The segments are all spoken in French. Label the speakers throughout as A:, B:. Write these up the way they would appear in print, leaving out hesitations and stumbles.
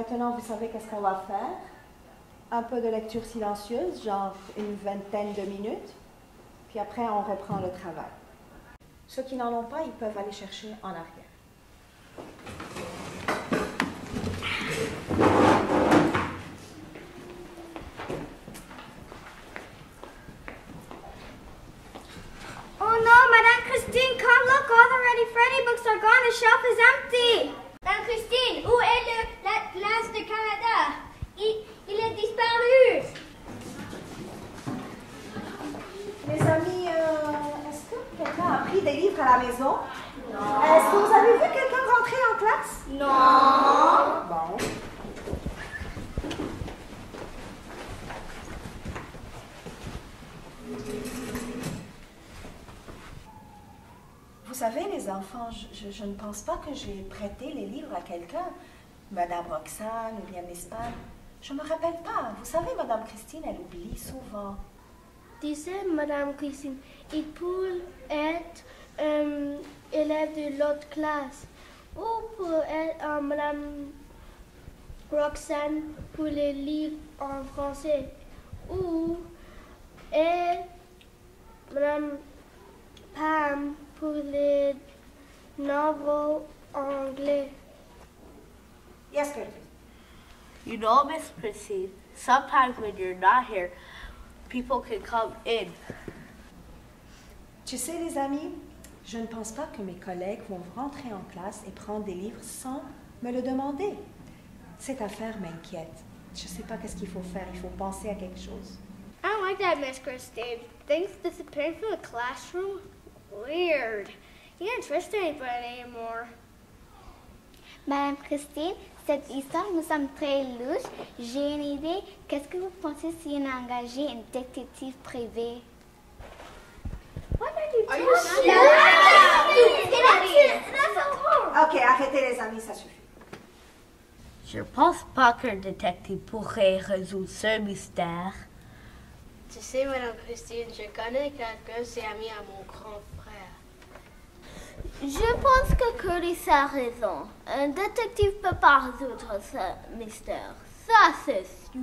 A: maintenant, vous savez qu'est-ce qu'on va faire? Un peu de lecture silencieuse, genre une vingtaine de minutes. Puis après, on reprend le travail. Ceux qui n'en ont pas, ils peuvent aller chercher en arrière.
B: Oh no, Madame Christine, come look, all the Ready Freddy books are gone, the shelf is empty. Madame Christine, où est l'Atlas de Canada? Il est disparu.
A: Les amis, est-ce que quelqu'un a pris des livres à la maison? Non. Est-ce que vous avez vu quelqu'un rentrer en classe?
B: Non.
A: Bon. Vous savez, les enfants, je ne pense pas que j'ai prêté les livres à quelqu'un. Madame Roxane ou bien Miss Pam. Je ne me rappelle pas. Vous savez, Madame Christine, elle oublie souvent.
C: Disait Madame Christine, il peut être élève de l'autre classe. Ou pour être Madame Roxane pour les livres en français. Ou être Madame Pam pour les novels anglais.
A: Yes, Gertrude.
D: You know, Miss Christine, sometimes when you're not here, people can come in.
A: Tu sais, les amis, je ne pense pas que mes collègues vont rentrer en classe et prendre des livres sans me le demander. Cette affaire m'inquiète. Je ne sais pas qu'est-ce qu'il faut faire. Il faut penser à quelque chose.
C: I don't like that, Miss Christine. Things disappearing from the classroom? Weird. You can't trust anybody anymore.
B: Madame Christine, cette histoire nous semble très louche. J'ai une idée. Qu'est-ce que vous pensez si on a engagé une détective privée?
C: What are you talking
A: Ok, arrêtez les amis, ça suffit.
D: Je pense pas qu'un détective pourrait résoudre ce mystère.
C: Tu sais, Madame Christine, je connais quelqu'un, c'est ami à mon grand frère.
E: Je pense que Curtis a raison. Un détective peut pas résoudre ce mystère. Ça, c'est sûr.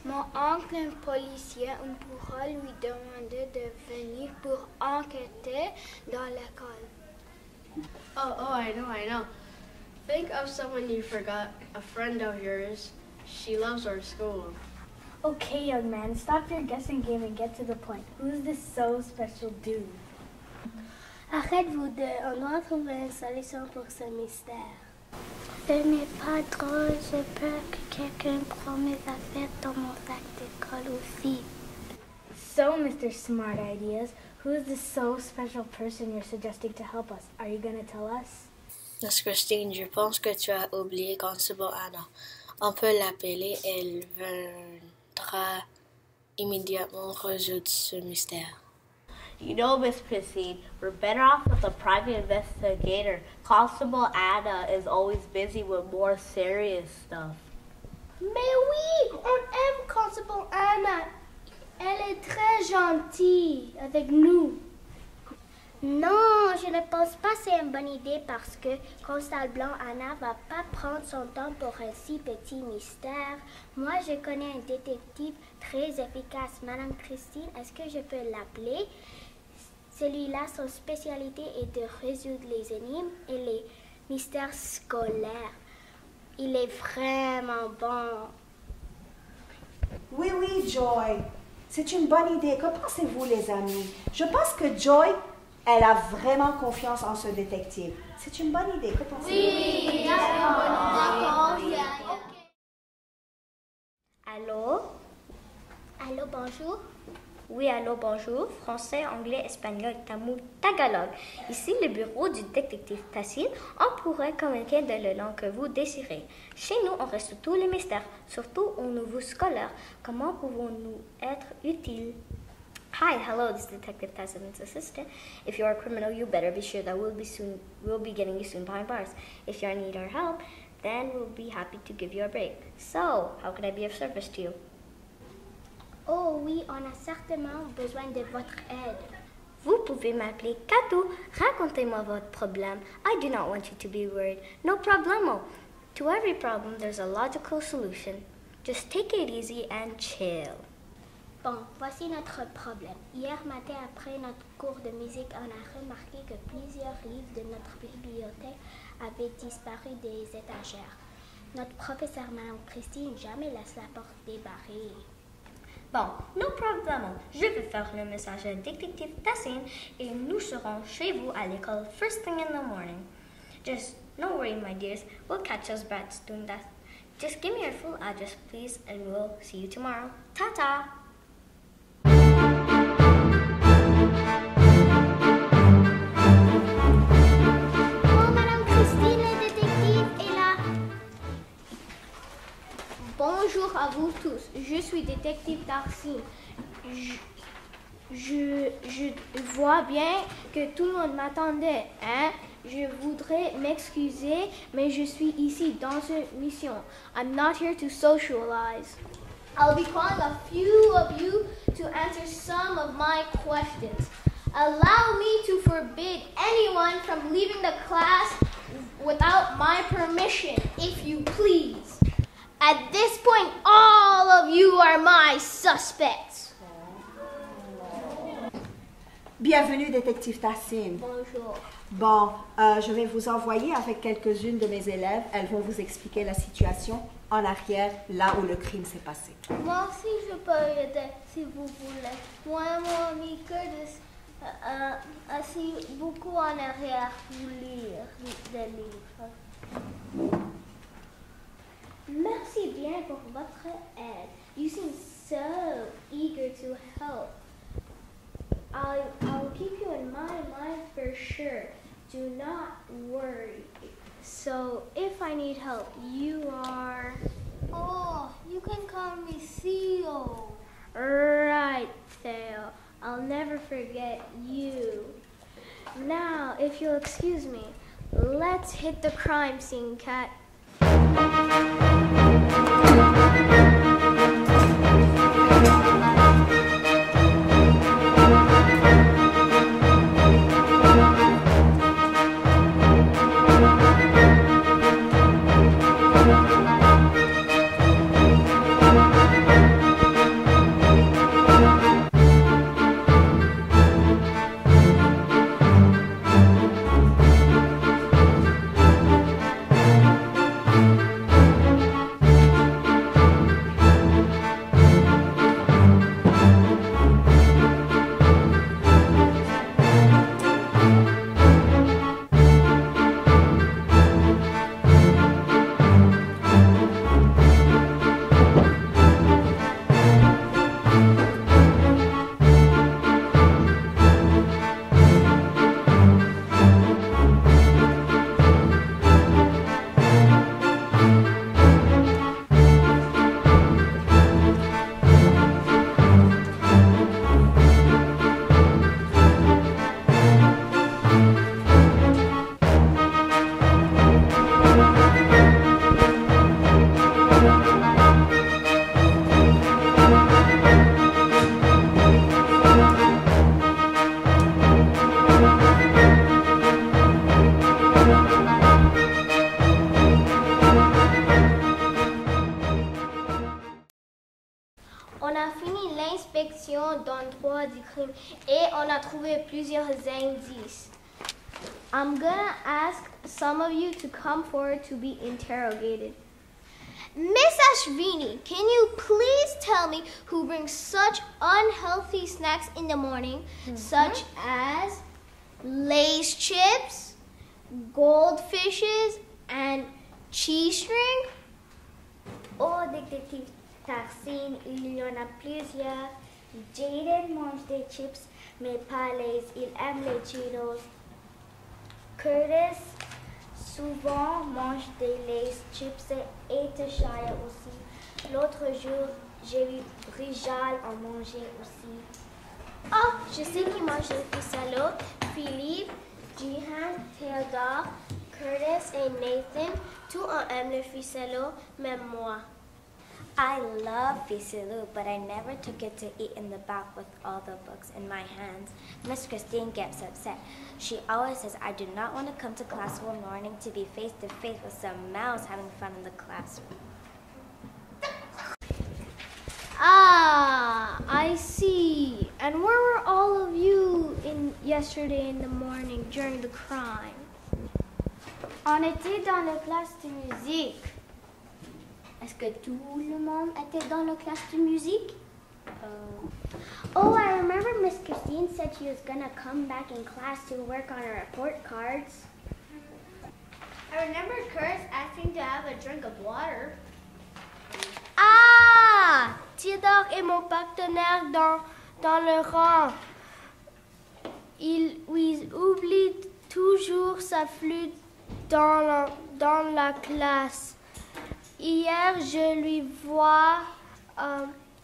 C: Mon oncle est un policier, on pourra lui demander de venir pour enquêter dans l'école.
F: Oh, I know. Think of someone you forgot, a friend of yours. She loves our school.
C: Okay, young man, stop your guessing game and get to the point. Who's this so special dude?
E: Arrête-vous deux, on doit trouver une solution pour ce mystère.
B: Ce n'est pas drôle, j'ai peur que quelqu'un prend mes affaires dans mon sac d'école aussi.
C: So, Mr. Smart Ideas, who is this so special person you're suggesting to help us? Are you going to tell us?
F: Miss Christine, je pense que tu as oublié Constable Anna. On peut l'appeler, elle viendra immédiatement résoudre ce mystère.
D: You know, Miss Christine, we're better off with a private investigator. Constable Anna is always busy with more serious stuff.
C: Mais oui, on aime Constable Anna. Elle est très gentille avec nous.
B: Non, je ne pense pas que c'est une bonne idée parce que Constable Blanc Anna va pas prendre son temps pour un si petit mystère. Moi, je connais un détective très efficace. Madame Christine, est-ce que je peux l'appeler? Celui-là, son spécialité est de résoudre les énigmes et les mystères scolaires. Il est vraiment bon.
A: Oui, Joy. C'est une bonne idée. Que pensez-vous, les amis? Je pense que Joy, elle a vraiment confiance en ce détective. C'est une bonne idée. Que pensez-vous?
E: Oui, d'accord.
B: Allô? Allô, bonjour? Oui, allô, bonjour. Français, anglais, espagnol, tamoul, tagalog. Ici, le bureau du détective Tacine. On pourrait communiquer de la langue que vous désirez. Chez nous, on résout tous les mystères, surtout au niveau scolaire. Comment pouvons-nous être utiles? Hi, hello, this is Detective Tacine's assistant. If you're a criminal, you better be sure that we'll be getting you soon behind bars. If you need our help, then we'll be happy to give you a break. So, how can I be of service to you? Oh oui, on a certainement besoin de votre aide. Vous pouvez m'appeler Kato. Racontez-moi votre problème. I do not want you to be worried. No problemo. To every problem, there's a logical solution. Just take it easy and chill.
C: Bon, voici notre problème. Hier matin, après notre cours de musique, on a remarqué que plusieurs livres de notre bibliothèque avaient disparu des étagères. Notre professeur, Mme Christine, jamais laisse la porte débarrée.
B: Bon, no problemo. Je vais faire le message à Détective Tassin et nous serons chez vous à l'école first thing in the morning. Just no worry, my dears. We'll catch us brats doing that. Just give me your full address, please, and we'll see you tomorrow. Ta-ta!
C: Oh, Madame Christine, la détective est là. Bonjour à vous tous. Je suis détective Tarsin. Je vois bien que tout le monde m'attendait, hein? Je voudrais m'excuser, mais je suis ici dans une mission. I'm not here to socialize. I'll be calling a few of you to answer some of my questions. Allow me to forbid anyone from leaving the class without my permission, if you please. At this point, all of you are my suspects.
A: Bienvenue, détective Tassin.
C: Bonjour.
A: Bon, je vais vous envoyer avec quelques-unes de mes élèves. Elles vont vous expliquer la situation en arrière, là où le crime s'est passé.
E: Moi aussi, je peux aider si vous voulez. Moi et mon ami Curtis assis beaucoup en arrière pour lire des livres.
C: Merci bien pour votre aide. You seem so eager to help. I'll keep you in my mind for sure. Do not worry. So, if I need help, you are...
E: Oh, you can call me Theo.
C: Right, Theo. I'll never forget you. Now, if you'll excuse me, let's hit the crime scene, Kat. On a fini l'inspection d'endroit du crime et on a trouvé plusieurs indices. I'm gonna ask some of you to come forward to be interrogated. Miss Ashvini, can you please tell me who brings such unhealthy snacks in the morning, such as Lay's chips, goldfishes, and cheese string?
B: Oh, détective Tarsin, il y en a plusieurs. Jaden mange des chips, mais pas les. Il aime les Cheetos. Curtis souvent mange des Lay's chips et Tashaya aussi. L'autre jour, j'ai vu Rijal en manger aussi.
C: Oh, je sais qui mange les Fisalo. Philippe, Jihan, Theodore, Curtis et Nathan, tous en aiment le Fisalo, même moi.
B: I love Fisilu, but I never took it to eat in the back with all the books in my hands. Miss Christine gets upset. She always says I do not want to come to class one morning to be face to face with some mouse having fun in the classroom.
C: Ah, I see. And where were all of you yesterday in the morning during the crime?
E: On était dans la classe de musique. Est-ce que tout le monde était dans la classe de musique?
B: Oh, I remember Miss Christine said she was going to come back in class to work on her report cards.
C: I remember Curtis asking to have a drink of water.
E: Ah! Theodore est mon partenaire dans le rang. Il oublie toujours sa flûte dans la classe. Hier, je lui vois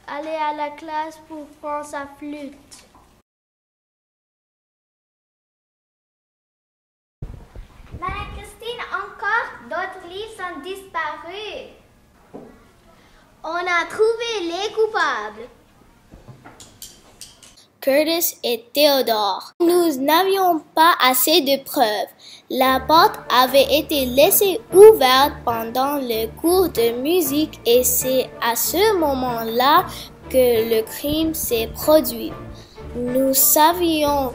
E: aller à la classe pour prendre sa flûte.
B: Madame Christine, encore d'autres livres sont disparus.
C: On a trouvé les coupables.
D: Curtis et Theodore. Nous n'avions pas assez de preuves. La porte avait été laissée ouverte pendant le cours de musique et c'est à ce moment-là que le crime s'est produit. Nous savions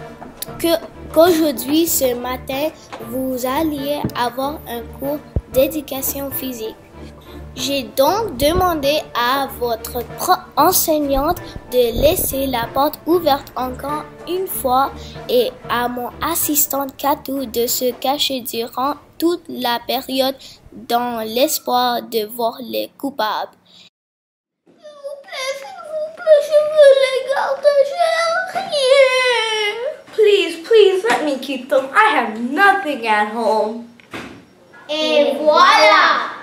D: qu'aujourd'hui, ce matin, vous alliez avoir un cours d'éducation physique. J'ai donc demandé à votre enseignante de laisser la porte ouverte encore une fois et à mon assistante Katou de se cacher durant toute la période dans l'espoir de voir les coupables.
E: S'il vous plaît, je veux les garder, j'ai rien.
D: Please, let me keep them. I have nothing at home.
C: Et voilà!